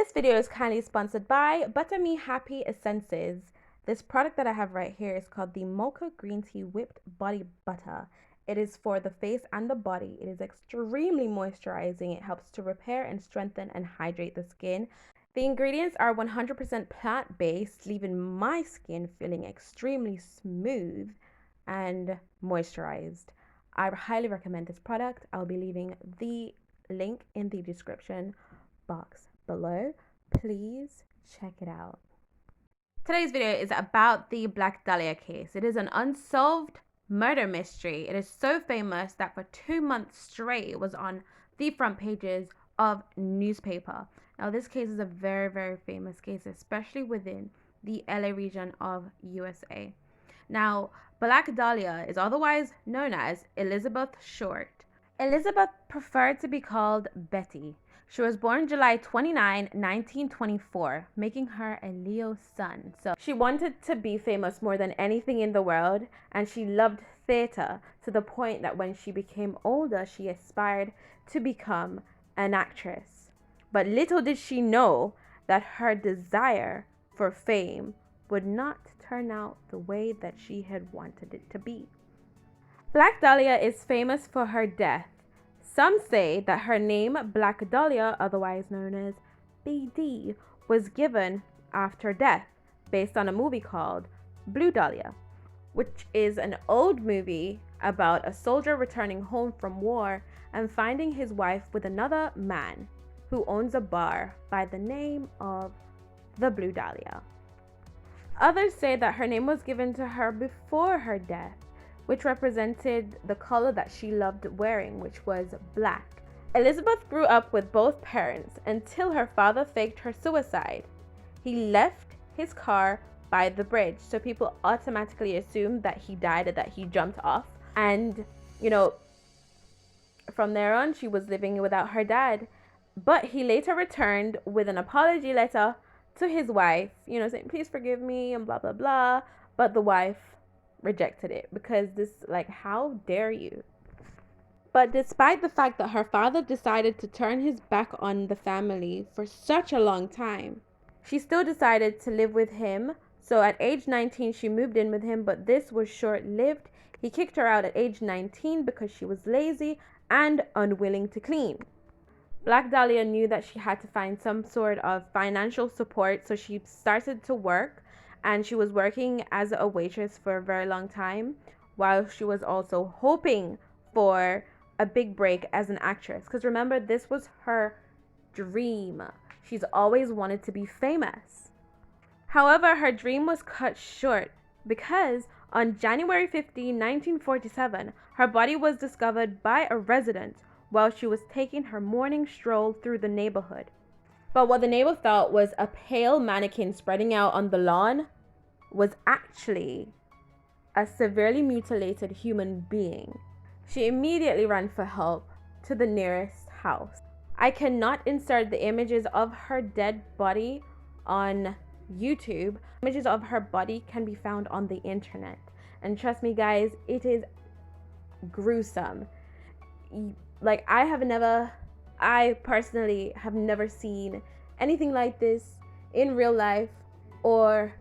This video is kindly sponsored by Butter Me Happy Essences. This product that I have right here is called the Mocha Green Tea Whipped Body Butter. It is for the face and the body. It is extremely moisturizing. It helps to repair and strengthen and hydrate the skin. The ingredients are 100% plant-based, leaving my skin feeling extremely smooth and moisturized. I highly recommend this product. I'll be leaving the link in the description box below. Please check it out. Today's video is about the Black Dahlia case. It is an unsolved murder mystery. It is so famous that for 2 months straight it was on the front pages of newspaper. Now this case is a very, very famous case, especially within the LA region of USA. Now, Black Dahlia is otherwise known as Elizabeth Short. Elizabeth preferred to be called Betty. She was born July 29, 1924, making her a Leo sun. So she wanted to be famous more than anything in the world, and she loved theater to the point that when she became older, she aspired to become an actress. But little did she know that her desire for fame would not turn out the way that she had wanted it to be. Black Dahlia is famous for her death. Some say that her name, Black Dahlia, otherwise known as BD, was given after death, based on a movie called Blue Dahlia, which is an old movie about a soldier returning home from war and finding his wife with another man who owns a bar by the name of the Blue Dahlia. Others say that her name was given to her before her death, which represented the color that she loved wearing, which was black. Elizabeth grew up with both parents until her father faked her suicide. He left his car by the bridge, so people automatically assumed that he died or that he jumped off. And, from there on, she was living without her dad. But he later returned with an apology letter to his wife, saying, please forgive me and blah, blah, blah. But the wife rejected it because how dare you? But despite the fact that her father decided to turn his back on the family for such a long time, she still decided to live with him. So at age 19, she moved in with him, but this was short-lived. He kicked her out at age 19 because she was lazy and unwilling to clean. Black Dahlia knew that she had to find some sort of financial support, so she started to work. And she was working as a waitress for a very long time, while she was also hoping for a big break as an actress. Because remember, this was her dream. She's always wanted to be famous. However, her dream was cut short because on January 15, 1947, her body was discovered by a resident while she was taking her morning stroll through the neighborhood. But what the neighbor thought was a pale mannequin spreading out on the lawn was actually a severely mutilated human being. She immediately ran for help to the nearest house. I cannot insert the images of her dead body on YouTube. Images of her body can be found on the internet. And trust me, guys, it is gruesome. I personally have never seen anything like this in real life or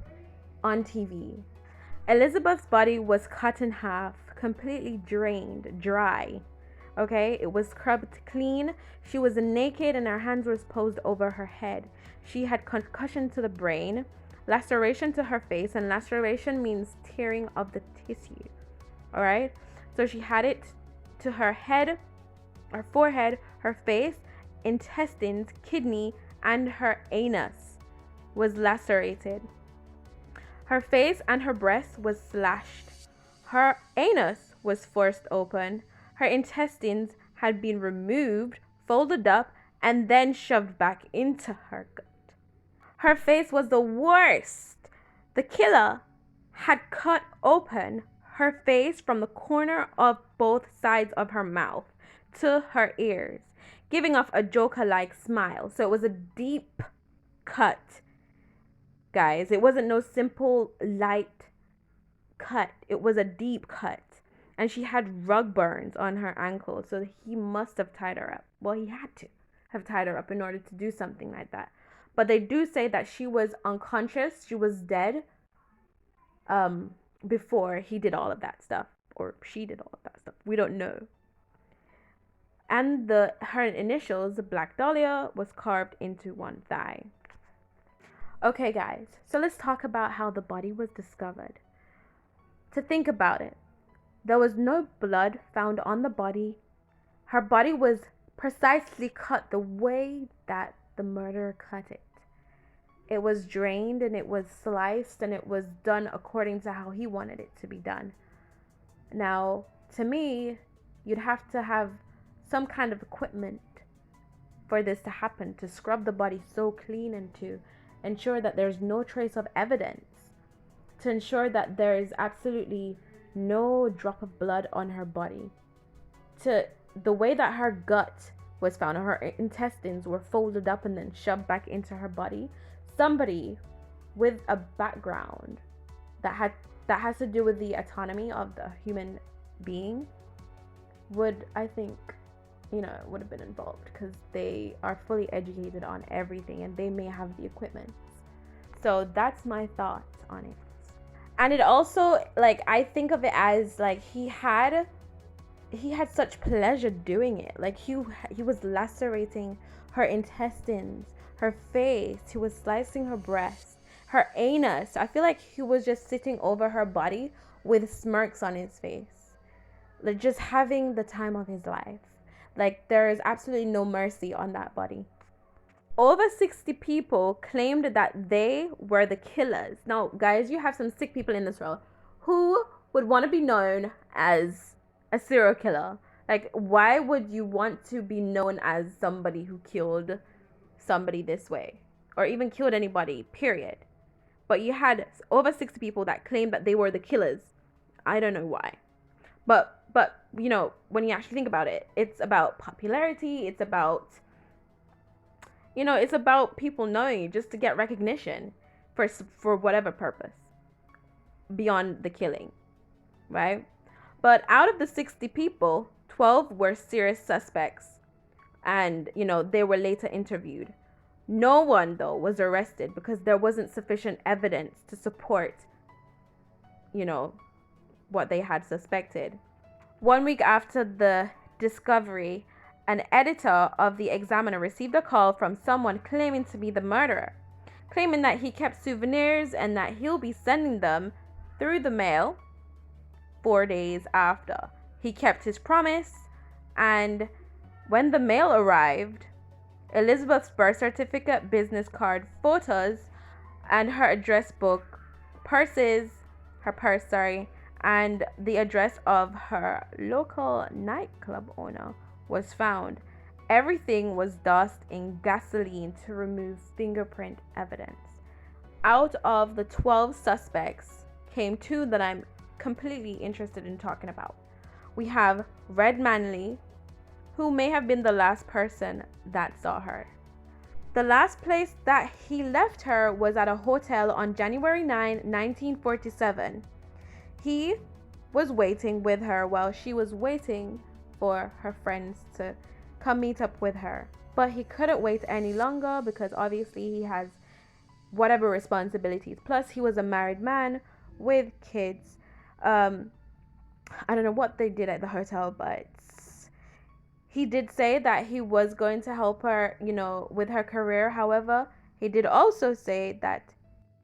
on TV. Elizabeth's body was cut in half, completely drained, dry. Okay, it was scrubbed clean. She was naked and her hands were posed over her head. She had concussion to the brain, laceration to her face, and laceration means tearing of the tissue. All right, so she had it to her head, her forehead, her face, intestines, kidney, and her anus was lacerated. Her face and her breast was slashed. Her anus was forced open. Her intestines had been removed, folded up, and then shoved back into her gut. Her face was the worst. The killer had cut open her face from the corner of both sides of her mouth to her ears, giving off a Joker-like smile. So it was a deep cut, guys. It wasn't no simple light cut. It was a deep cut. And she had rug burns on her ankle, so he must have tied her up. Well, he had to have tied her up in order to do something like that. But they do say that she was unconscious, she was dead, um, before he did all of that stuff, or she did all of that stuff. We don't know. And her initials, Black Dahlia, was carved into one thigh. Okay, guys, so let's talk about how the body was discovered. To think about it, there was no blood found on the body. Her body was precisely cut the way that the murderer cut it. It was drained and it was sliced and it was done according to how he wanted it to be done. Now, to me, you'd have to have some kind of equipment for this to happen, to scrub the body so clean and to ensure that there's no trace of evidence, to ensure that there is absolutely no drop of blood on her body, to the way that her gut was found, her intestines were folded up and then shoved back into her body. Somebody with a background that has to do with the autonomy of the human being would, I think, would have been involved, because they are fully educated on everything and they may have the equipment. So that's my thoughts on it. And it also, like, I think of it as like he had such pleasure doing it. Like he was lacerating her intestines, her face, he was slicing her breast, her anus. I feel like he was just sitting over her body with smirks on his face, like just having the time of his life. Like, there is absolutely no mercy on that body. Over 60 people claimed that they were the killers. Now, guys, you have some sick people in this world. Who would want to be known as a serial killer? Like, why would you want to be known as somebody who killed somebody this way, or even killed anybody, period? But you had over 60 people that claimed that they were the killers. I don't know why. But when you actually think about it, it's about popularity. It's about, it's about people knowing you just to get recognition for whatever purpose beyond the killing, right? But out of the 60 people, 12 were serious suspects, and they were later interviewed. No one, though, was arrested because there wasn't sufficient evidence to support what they had suspected. 1 week after the discovery, an editor of the Examiner received a call from someone claiming to be the murderer, claiming that he kept souvenirs and that he'll be sending them through the mail 4 days after. He kept his promise, and when the mail arrived, Elizabeth's birth certificate, business card, photos, and her address book, her purse, and the address of her local nightclub owner was found. Everything was doused in gasoline to remove fingerprint evidence. Out of the 12 suspects came 2 that I'm completely interested in talking about. We have Red Manley, who may have been the last person that saw her. The last place that he left her was at a hotel on January 9, 1947. He was waiting with her while she was waiting for her friends to come meet up with her. But he couldn't wait any longer because obviously he has whatever responsibilities. Plus, he was a married man with kids. I don't know what they did at the hotel, but he did say that he was going to help her, with her career. However, he did also say that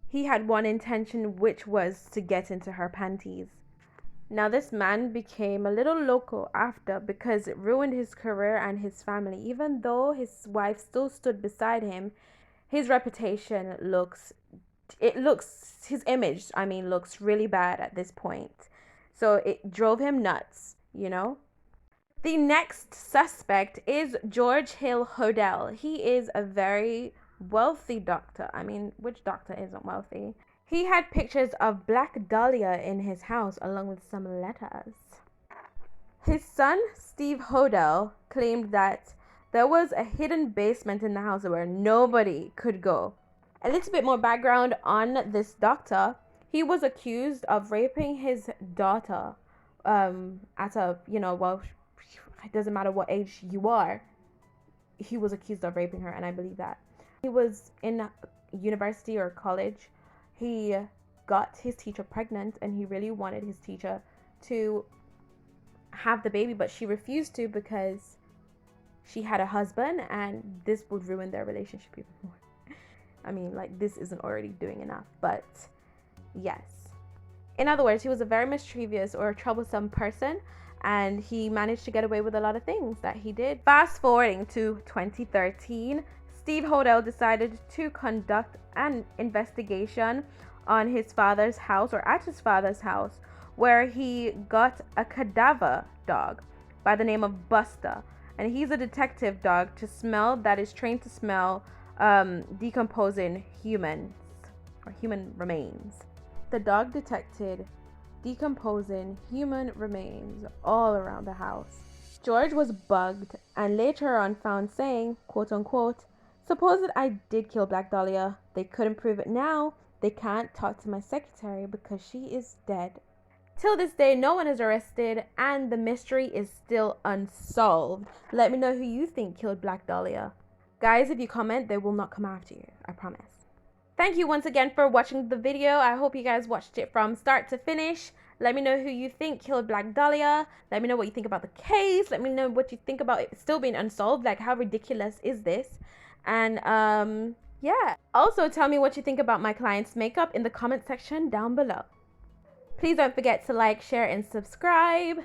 he had one intention, which was to get into her panties. Now, this man became a little loco after because it ruined his career and his family. Even though his wife still stood beside him, his reputation his image, looks really bad at this point. So it drove him nuts, The next suspect is George Hill Hodel. He is a very wealthy doctor. Which doctor isn't wealthy? He had pictures of Black Dahlia in his house along with some letters. His son, Steve Hodel, claimed that there was a hidden basement in the house where nobody could go. A little bit more background on this doctor. He was accused of raping his daughter at a, it doesn't matter what age you are. He was accused of raping her, and I believe that. he was in university or college, he got his teacher pregnant and he really wanted his teacher to have the baby, but she refused to because she had a husband and this would ruin their relationship even more. I mean, like, this isn't already doing enough, but yes. In other words, he was a very mischievous or troublesome person, and he managed to get away with a lot of things that he did. Fast forwarding to 2013, Steve Hodel decided to conduct an investigation on his father's house, or at his father's house, where he got a cadaver dog by the name of Buster. And he's a detective dog that is trained to smell decomposing humans or human remains. The dog detected decomposing human remains all around the house. George was bugged and later on found saying, quote unquote, "Suppose that I did kill Black Dahlia. They couldn't prove it now. They can't talk to my secretary because she is dead." Till this day, no one is arrested and the mystery is still unsolved. Let me know who you think killed Black Dahlia. Guys, if you comment, they will not come after you, I promise. Thank you once again for watching the video. I hope you guys watched it from start to finish. Let me know who you think killed Black Dahlia. Let me know what you think about the case. Let me know what you think about it still being unsolved. Like, how ridiculous is this? And yeah. Also, tell me what you think about my client's makeup in the comment section down below. Please don't forget to like, share, and subscribe.